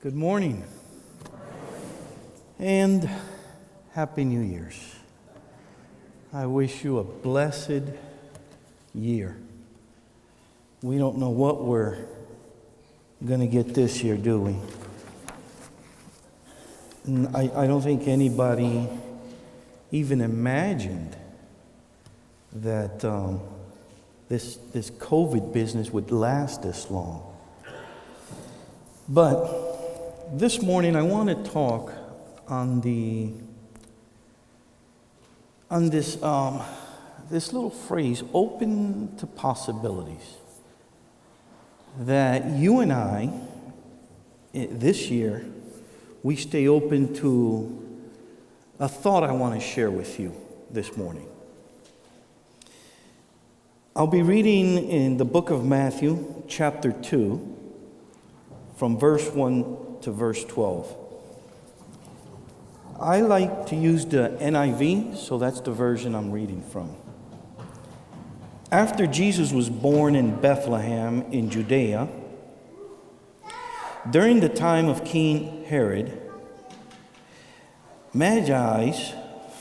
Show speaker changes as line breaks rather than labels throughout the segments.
Good morning and Happy New Year's. I wish you a blessed year. We don't know what we're going to get this year, do we? And I don't think anybody even imagined that this COVID business would last this long. But this morning I want to talk on this little phrase, open to possibilities. That you and I, this year, we stay open to a thought I want to share with you this morning. I'll be reading in the book of Matthew, chapter 2, from verse 1 to verse 12. I like to use the NIV, so that's the version I'm reading from. After Jesus was born in Bethlehem in Judea, during the time of King Herod, Magi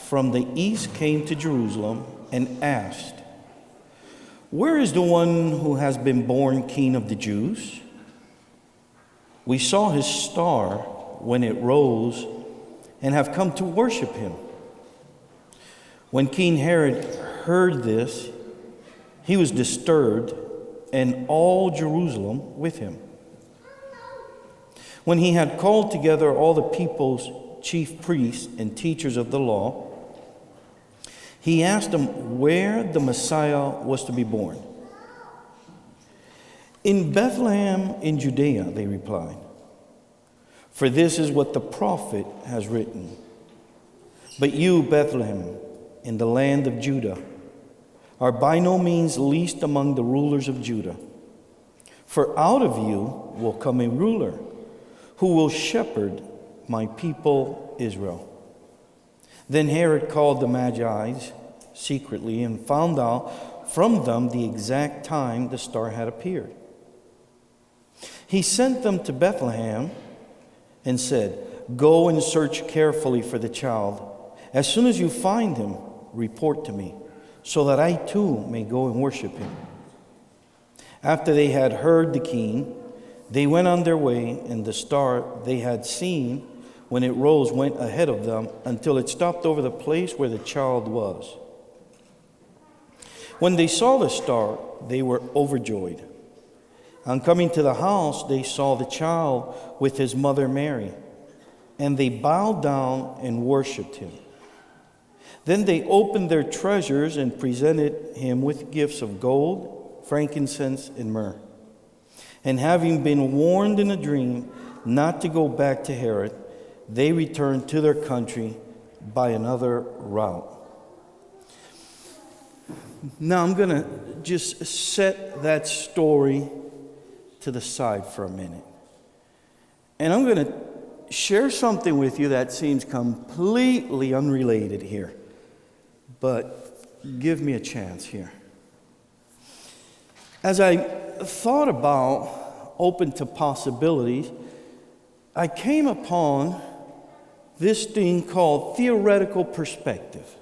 from the east came to Jerusalem and asked, "Where is the one who has been born King of the Jews? We saw his star when it rose and have come to worship him." When King Herod heard this, he was disturbed, and all Jerusalem with him. When he had called together all the people's chief priests and teachers of the law, he asked them where the Messiah was to be born. "In Bethlehem in Judea," they replied, "for this is what the prophet has written. But you, Bethlehem, in the land of Judah, are by no means least among the rulers of Judah. For out of you will come a ruler who will shepherd my people Israel." Then Herod called the Magi secretly and found out from them the exact time the star had appeared. He sent them to Bethlehem and said, "Go and search carefully for the child. As soon as you find him, report to me, so that I too may go and worship him." After they had heard the king, they went on their way, and the star they had seen when it rose went ahead of them until it stopped over the place where the child was. When they saw the star, they were overjoyed. On coming to the house, they saw the child with his mother Mary, and they bowed down and worshipped him. Then they opened their treasures and presented him with gifts of gold, frankincense, and myrrh. And having been warned in a dream not to go back to Herod, they returned to their country by another route. Now I'm going to just set that story to the side for a minute. And I'm going to share something with you that seems completely unrelated here. But give me a chance here. As I thought about open to possibilities, I came upon this thing called theoretical perspective.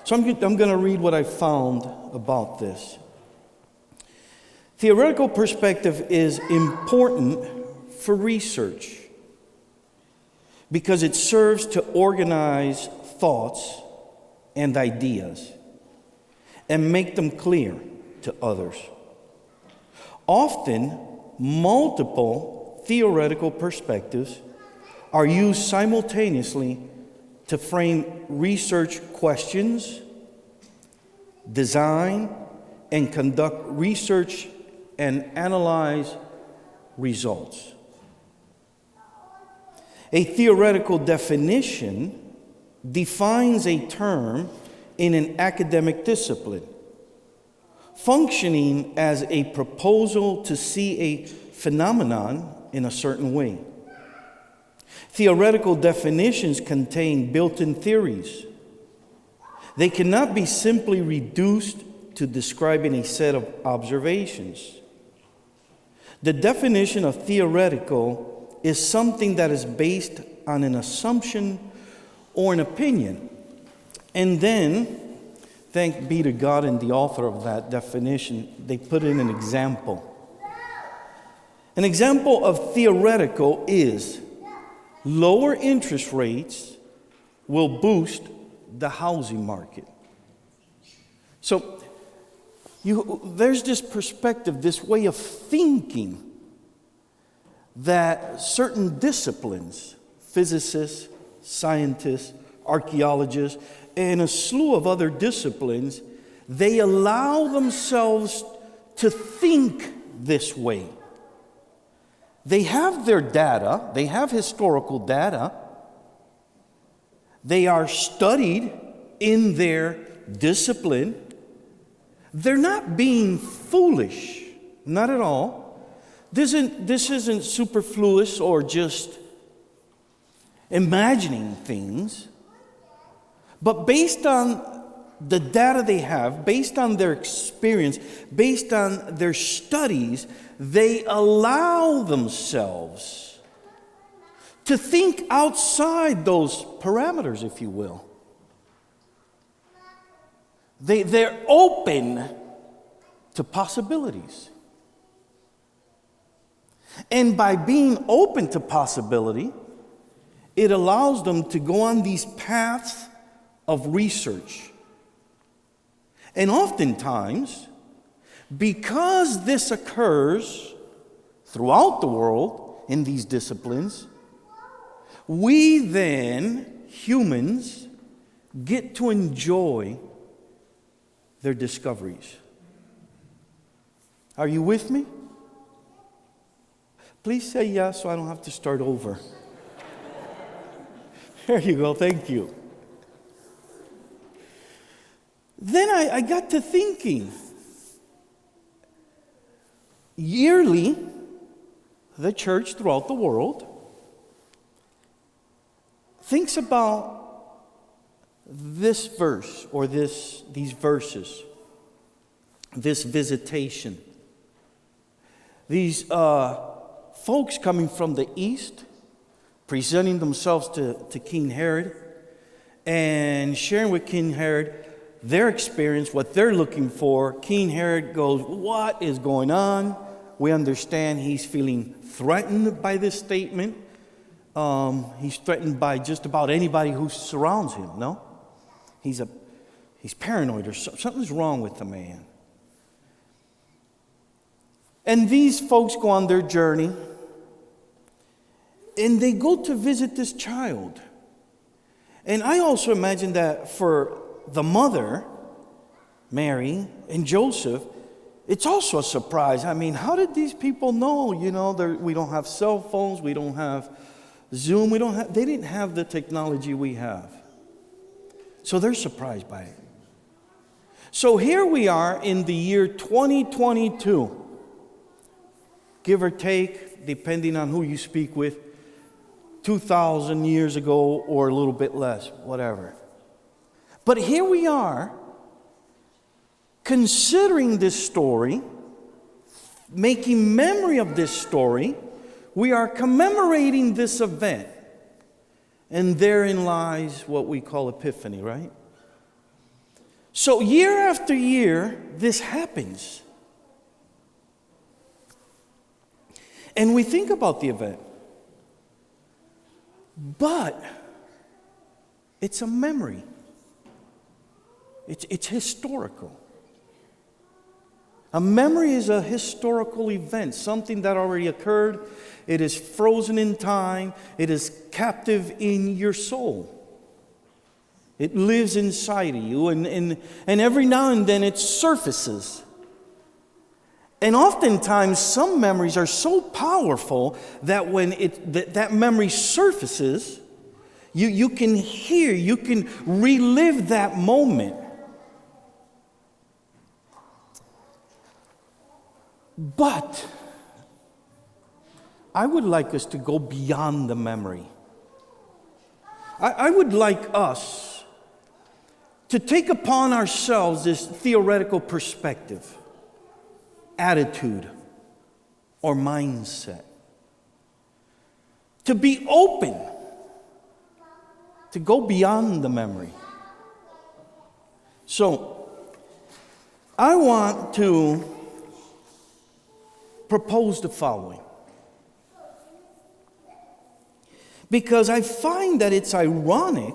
So I'm going to read what I found about this. Theoretical perspective is important for research because it serves to organize thoughts and ideas and make them clear to others. Often, multiple theoretical perspectives are used simultaneously to frame research questions, design, and conduct research and analyze results. A theoretical definition defines a term in an academic discipline, functioning as a proposal to see a phenomenon in a certain way. Theoretical definitions contain built-in theories. They cannot be simply reduced to describing a set of observations. The definition of theoretical is something that is based on an assumption or an opinion. And then, thank be to God and the author of that definition, they put in an example. An example of theoretical is lower interest rates will boost the housing market. So there's this perspective, this way of thinking that certain disciplines, physicists, scientists, archaeologists, and a slew of other disciplines, they allow themselves to think this way. They have their data, they have historical data, they are studied in their discipline. They're not being foolish, not at all. This isn't superfluous or just imagining things. But based on the data they have, based on their experience, based on their studies, they allow themselves to think outside those parameters, if you will. They're open to possibilities. And by being open to possibility, it allows them to go on these paths of research. And oftentimes, because this occurs throughout the world in these disciplines, we then, humans, get to enjoy their discoveries. Are you with me? Please say yes so I don't have to start over. There you go, thank you. Then I got to thinking. Yearly, the church throughout the world thinks about this verse or these verses, this visitation. These folks coming from the east, presenting themselves to King Herod and sharing with King Herod their experience, what they're looking for. King Herod goes, what is going on? We understand he's feeling threatened by this statement. He's threatened by just about anybody who surrounds him, no? He's paranoid or something's wrong with the man. And these folks go on their journey and they go to visit this child. And I also imagine that for the mother, Mary, and Joseph, it's also a surprise. I mean, how did these people know? You know, we don't have cell phones, we don't have Zoom, they didn't have the technology we have. So they're surprised by it. So here we are in the year 2022, give or take, depending on who you speak with, 2,000 years ago or a little bit less, whatever. But here we are, considering this story, making memory of this story. We are commemorating this event. And therein lies what we call Epiphany, right? So year after year, this happens. And we think about the event. But it's a memory. It's historical. A memory is a historical event, something that already occurred. It is frozen in time. It is captive in your soul. It lives inside of you, and every now and then it surfaces. And oftentimes, some memories are so powerful that when that memory surfaces, you can hear, you can relive that moment. But I would like us to go beyond the memory. I would like us to take upon ourselves this theoretical perspective, attitude, or mindset. To be open, to go beyond the memory. So, I want to propose the following. Because I find that it's ironic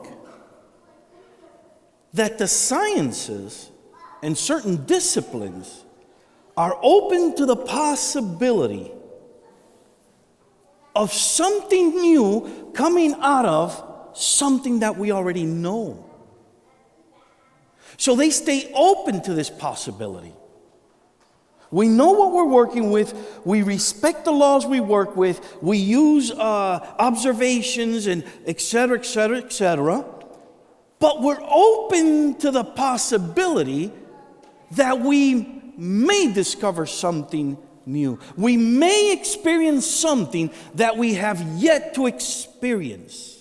that the sciences and certain disciplines are open to the possibility of something new coming out of something that we already know. So they stay open to this possibility. We know what we're working with. We respect the laws we work with. We use observations and et cetera, et cetera, et cetera. But we're open to the possibility that we may discover something new. We may experience something that we have yet to experience.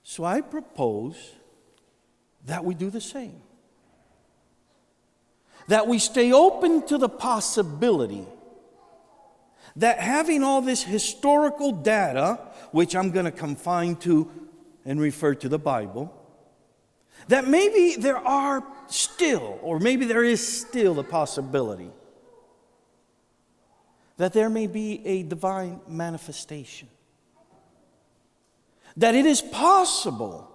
So I propose that we do the same. That we stay open to the possibility that having all this historical data, which I'm going to confine to and refer to the Bible, that maybe there are still, or maybe there is still the possibility that there may be a divine manifestation. That it is possible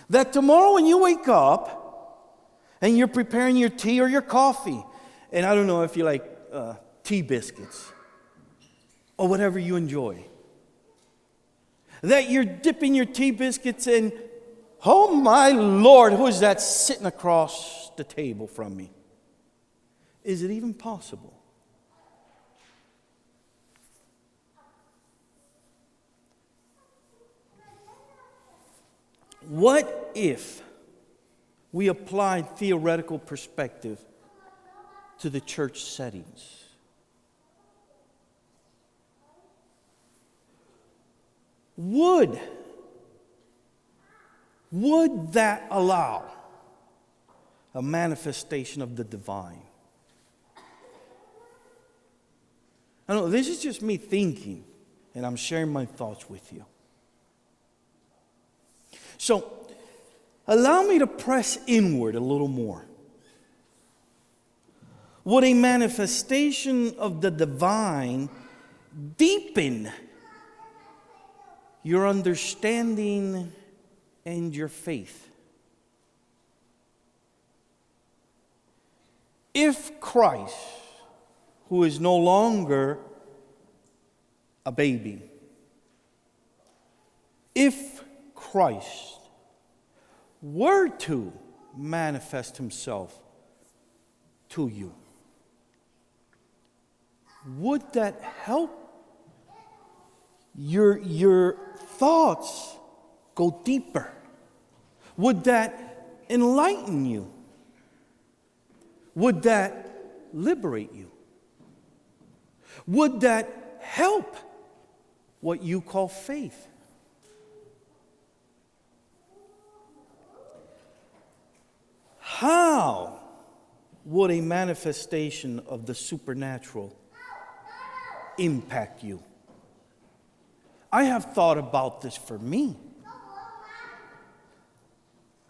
that tomorrow when you wake up and you're preparing your tea or your coffee, and I don't know if you like tea biscuits or whatever you enjoy, that you're dipping your tea biscuits in, oh my Lord, who is that sitting across the table from me? Is it even possible? What if we applied theoretical perspective to the church settings? Would that allow a manifestation of the divine? I don't know, this is just me thinking, and I'm sharing my thoughts with you. So, allow me to press inward a little more. Would a manifestation of the divine deepen your understanding and your faith? If Christ, who is no longer a baby, if Christ were to manifest himself to you, would that help your thoughts go deeper? Would that enlighten you? Would that liberate you? Would that help what you call faith? How would a manifestation of the supernatural impact you? I have thought about this for me.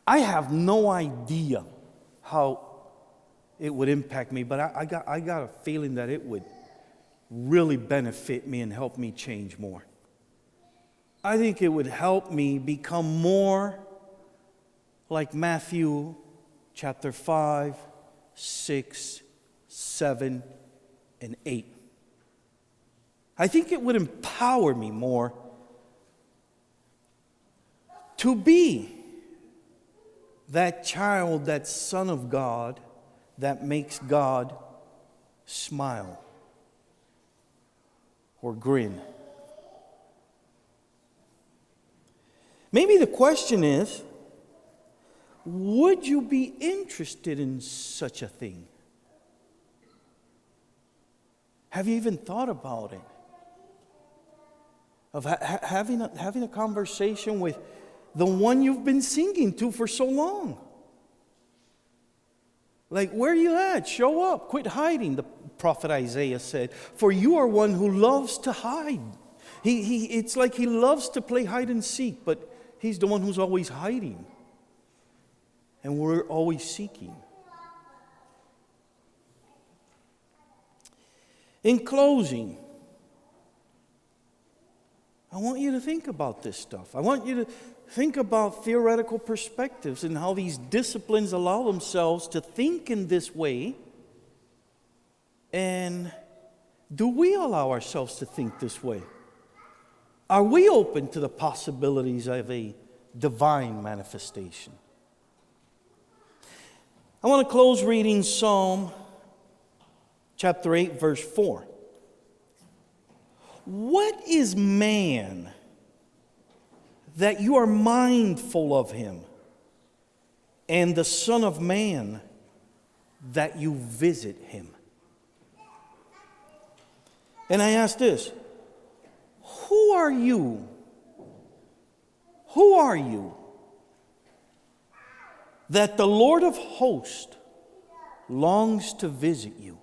I have no idea how it would impact me, but I got a feeling that it would really benefit me and help me change more. I think it would help me become more like Matthew chapter 5, 6, 7, and 8. I think it would empower me more to be that child, that son of God, that makes God smile or grin. Maybe the question is, would you be interested in such a thing? Have you even thought about it? Of having a conversation with the one you've been singing to for so long? Like, where are you at? Show up. Quit hiding, the prophet Isaiah said. For you are one who loves to hide. It's like he loves to play hide and seek, but he's the one who's always hiding. And we're always seeking. In closing, I want you to think about this stuff. I want you to think about theoretical perspectives and how these disciplines allow themselves to think in this way. And do we allow ourselves to think this way? Are we open to the possibilities of a divine manifestation? I want to close reading Psalm chapter 8, verse 4. What is man that you are mindful of him, and the Son of Man that you visit him? And I ask this, who are you? Who are you that the Lord of hosts longs to visit you?